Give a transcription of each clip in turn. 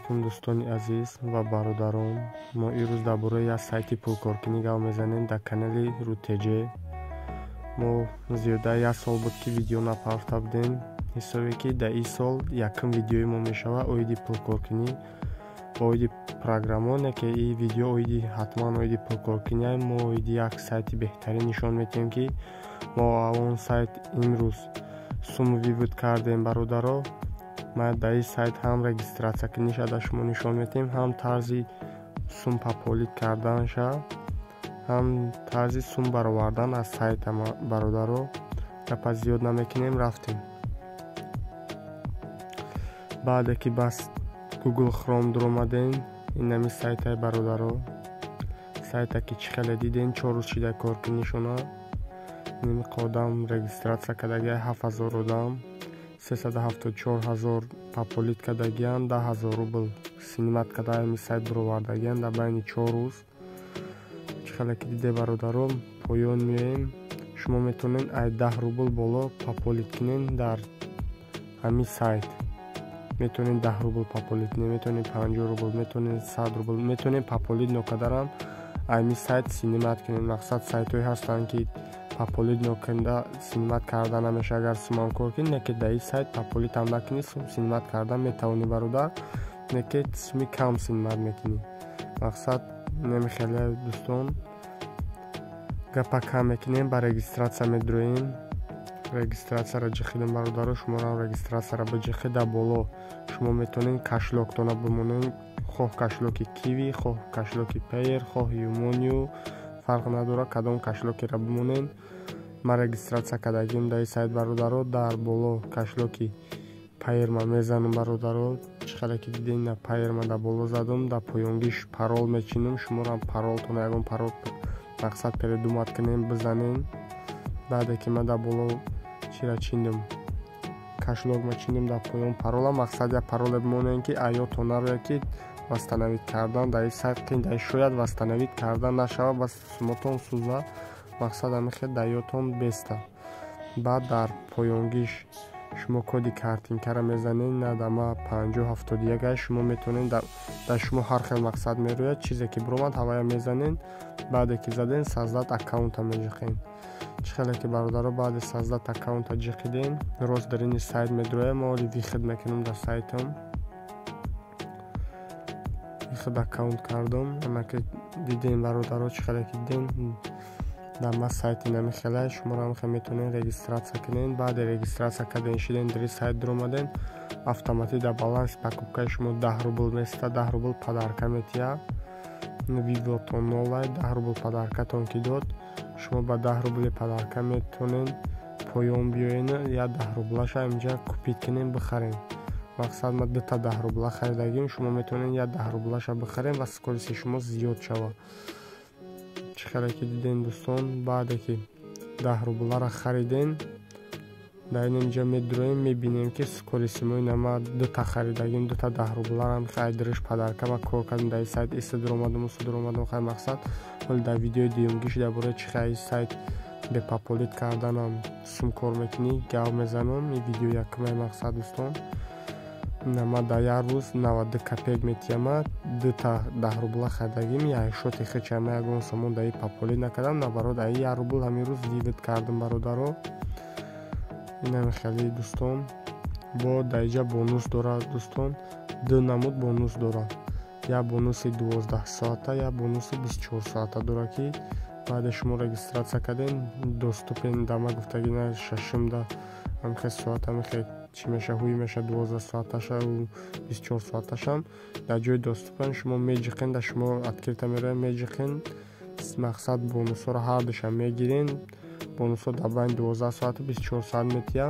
алайкум дӯстони азиз ва бародарон. Мо имрӯз дар бораи як сайти пулкоркунӣ гап мезанем дар канали Рутеҷе. Мо зиёда як сол буд ки видео напафта будем. ҳисобе ки дар ин сол якум видеои мо мешавад оиди пулкоркунӣ ва оиди программоне ки ин видео оиди ҳатман оиди пулкоркунӣ. Мо оиди як сайти беҳтарин нишон медиҳем ки мо он сайт имрӯз сум вивуд кардем бародаро. ма дар ин сайт ҳам регистратсия куниша дар шумо нишон медиҳем, ҳам тарзи сум пополит карданша, ҳам тарзи сум баровардан аз сайта бародаро. гапа зиёд намекунем, рафтем. баъде ки бас Google Chrome дуромадем, инами сайтай бародаро. сайта ки чӣ хеле дидем 4 рӯз шида кор кунишона. ними қодам регистратсия кадаги 7000 одам, 374,000 пополит кадагиан, 10,000 рубл синимат кадаги сайт буровардагиан дар байни 4 рӯз. чӣ хеле ки диде бародаро, поён меоем. шумо метонед ай 10 рубл боло пополит кунед дар ҳамин сайт. метонед 10 рубл пополит кунед, метонед 50 рубл, метонед 100 рубл, метонед пополит нокадарам ҳамин сайт синимат кунед. мақсад сайтҳое ҳастанд ки пополит нокунда синимат карда намеша. агар сумам кор кунед неки дар ин сайт пополит ам накунед, синимат карда метавонӣ бародар, неки суми кам синимат мекунӣ. мақсад немихеле дӯстон, гапа кам мекунем, ба регистратсия медроем. регистратсияра ҷихидем бародаро. шуморам регистратсияра биҷихид. дар боло шумо метонед кашлоктона бимонед, хоҳ кашлоки киви, хоҳ кашлоки пейер, хоҳ юмонио, фарқ надора кадом кашлокера бимонед. ма регистратсия кардагим дар ин сайт бародаро. дар боло кашлоки пейерма мезанам бародаро. чӣ хеле ки дидем на пейерма дар боло задам. дар поёнгиш парол мечинам. шуморам паролтона ягон парол мақсад передумат кунем бизанем. баъде ки ма дар боло чира чиндам, кашлокма чиндам дар поён парола. мақсад як пароле бимонем ки аётон нарояд ки вастанавид кардан дар ин сайт қин дар шояд вастанавид кардан нашава, бас сумотон суза. мақсад амихел дар ётон беста. баъд дар поёнгиш шумо коди картинкара мезанед. на дама 5071 шумо метонед дар шумо ҳар хел мақсад мерояд. чизе ки биромад ҳавая мезанед. баъде ки заден саздат аккаунта меҷиқед. чӣ хеле ки бародаро баъди саздат аккаунта ҷиқидем, рост дар ин сайт медроя. мо оли вихид мекунем дар сайтам. вихид аккаунт кардам. ана ки дидем бародаро, чӣ хеле ки дидем дар ма сайти намихеле. шуморо ҳам метонед регистратсия кунед. баъди регистратсия карден шиден дар ин сайт дуромаден, автоматик дар баланси покупкаи шумо 10 рубл места. 10 рубл падарка метия. вивотон нолай 10 рубл падаркатон ки дод. шумо ба 10 рубли падарка метонед поён биёед, я 10 рублаша инҷа купит кунем бихарем. мақсад ма 2 10 рубла харидагим, шумо метонед я 10 рублаша бихарем ва скорости шумо зиёд шава. чӣ хеле ки дидем дӯстон, баъде ки 10 рублара харидем, дар инҷа медроем, мебинем ки скорости мо инама 2 харидагим, 2 10 рубларам хайдириш падарка ва кор кардем дар ин сайт. иста дуромадам хай мақсад ҳоли дар видеои дуюмгиш дар бораи чӣ хеле сайт бепополит карданам сум кор мекунӣ гап мезанам. ин видео якумай мақсад дӯстон. нама дар як рӯз 92 копеек метияма, 2 10 рубла харидагим, я шоти хичама ягон самон дар ин пополит накардам. наоборот дар 1 рубл ҳамин рӯз вивид кардам бародаро. инами хеле дӯстон. бо дар инҷа бонус дорад дӯстон. 2 намуд бонус дорад. я бонуси 12 соата, я бонуси 24 соата дорад ки баъде шумо регистратсия кардем доступен дама гуфтагина шашумда амхе соата мехе чӣ меша ҳуй меша 12 соаташа ва 24 соаташам дар ҷои доступен шумо меҷиқен. дар шумо открита мероя меҷиқен. мақсад бонусҳоро ҳар душа мегирен. бонусҳо дар байни 12 соату 24 соат метия.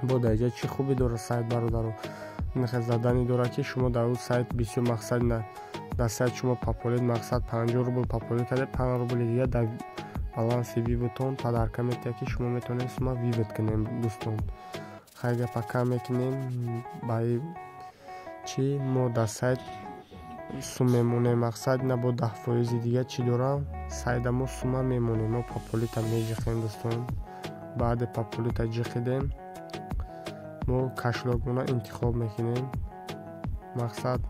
бо дар инҷа чӣ хуби дорад сайт бародаро, нахе задани дорад ки шумо дар он сайт бисёр мақсад дар сайт шумо пополит мақсад 50 рубл пополит карда 5 рубли дига дар баланси вивутон падарка метия ки шумо метавонед сума вивут кунем дӯстон. хай гапа кам мекунем. баи чӣ мо дар сайт сум мемонем. мақсад на бо 10% дига чӣ дорам, сайда мо сума мемонем. мо пополита меҷиқем дӯстон. баъди пополита ҷиқидем мо кашлокуна интихоб мекунем. мақсад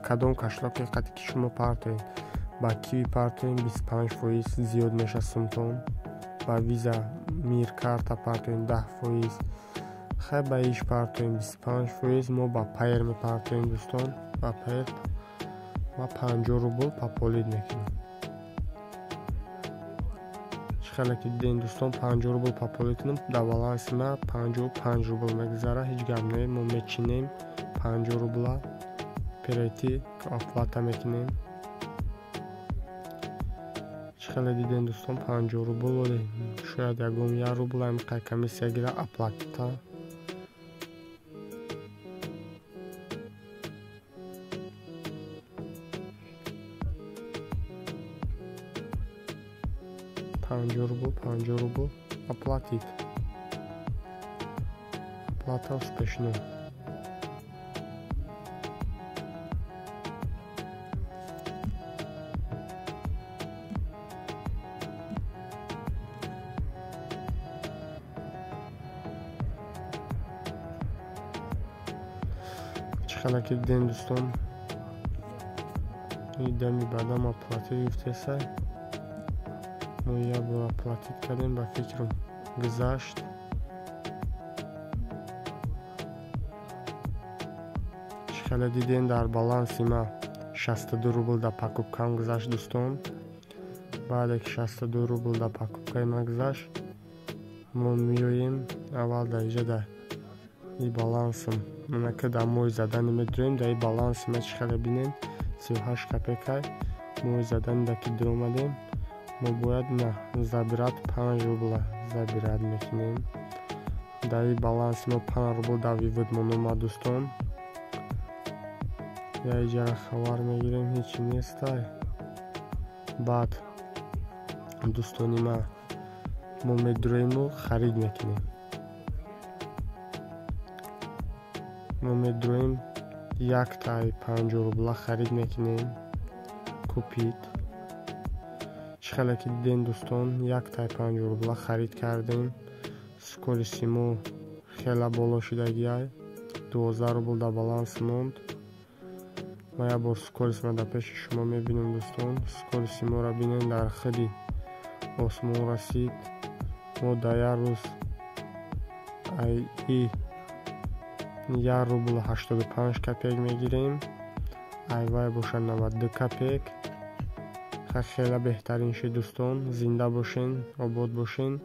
кадом кашлоки қате ки шумо партоед. ба киви партоем 25% зиёд меша сумтон, ба виза миркарта партоем 10%, хай ба иш партоем 25%. мо ба пайр мепартоем дӯстон. ба пайр ва 50 рубл пополид мекунем. хеле ки дидем дӯстон 50 рубл пополид кунем, дар баланси ма 55 рубл мегузара. ҳеҷ гап не, мо мечинем 50 рубла перейти оплата мекунем. хеле дидем дӯстон 50 рубл оли шояд ягон 1 рубл амиқай комиссия гира оплата. рубл оплатить. Оплата успешна. Чихала ки дидем дӯстон идами баъдам оплатӣ гуфтеса. мо як бор оплатит кардем, ба фикрам гузашт. чихала дидем дар баланси ма 62 рубл дар покупкам гузашт дӯстон. баъде ки 62 рубл дар покупкаи ма гузашт, мо меоем аввал дар иҷа дар и балансам манака дар моҳи задани медуроем. дар и баланси ма чихала бинем 38 копейкай моҳи задани даки дуромадем. мо бояд на забират 5 рубла забират мекунем. дар и баланси мо 5 рубл дар вивод мономад дӯстон. я иҷара хабар мегирем, ҳечи нестай. баъд дӯстони ма мо медуроему харид мекунем. мо медуроем як тай 50 рубла харид мекунем. купид. чихела ки дидем дӯстон як тай 50 рубла харид кардем. скороси мо хела боло шудагиай 12 рубл дар баланс монд. ва як бор скорис ма дар пеши шумо мебинем дӯстон. скороси моро бинем дар хили осмон расид. мо дар як рӯз и 1 рубл 85 копеек мегирем. айвай боша 92 копеек. хела беҳтарин шуд дӯстон. зинда бошен, обод бошен.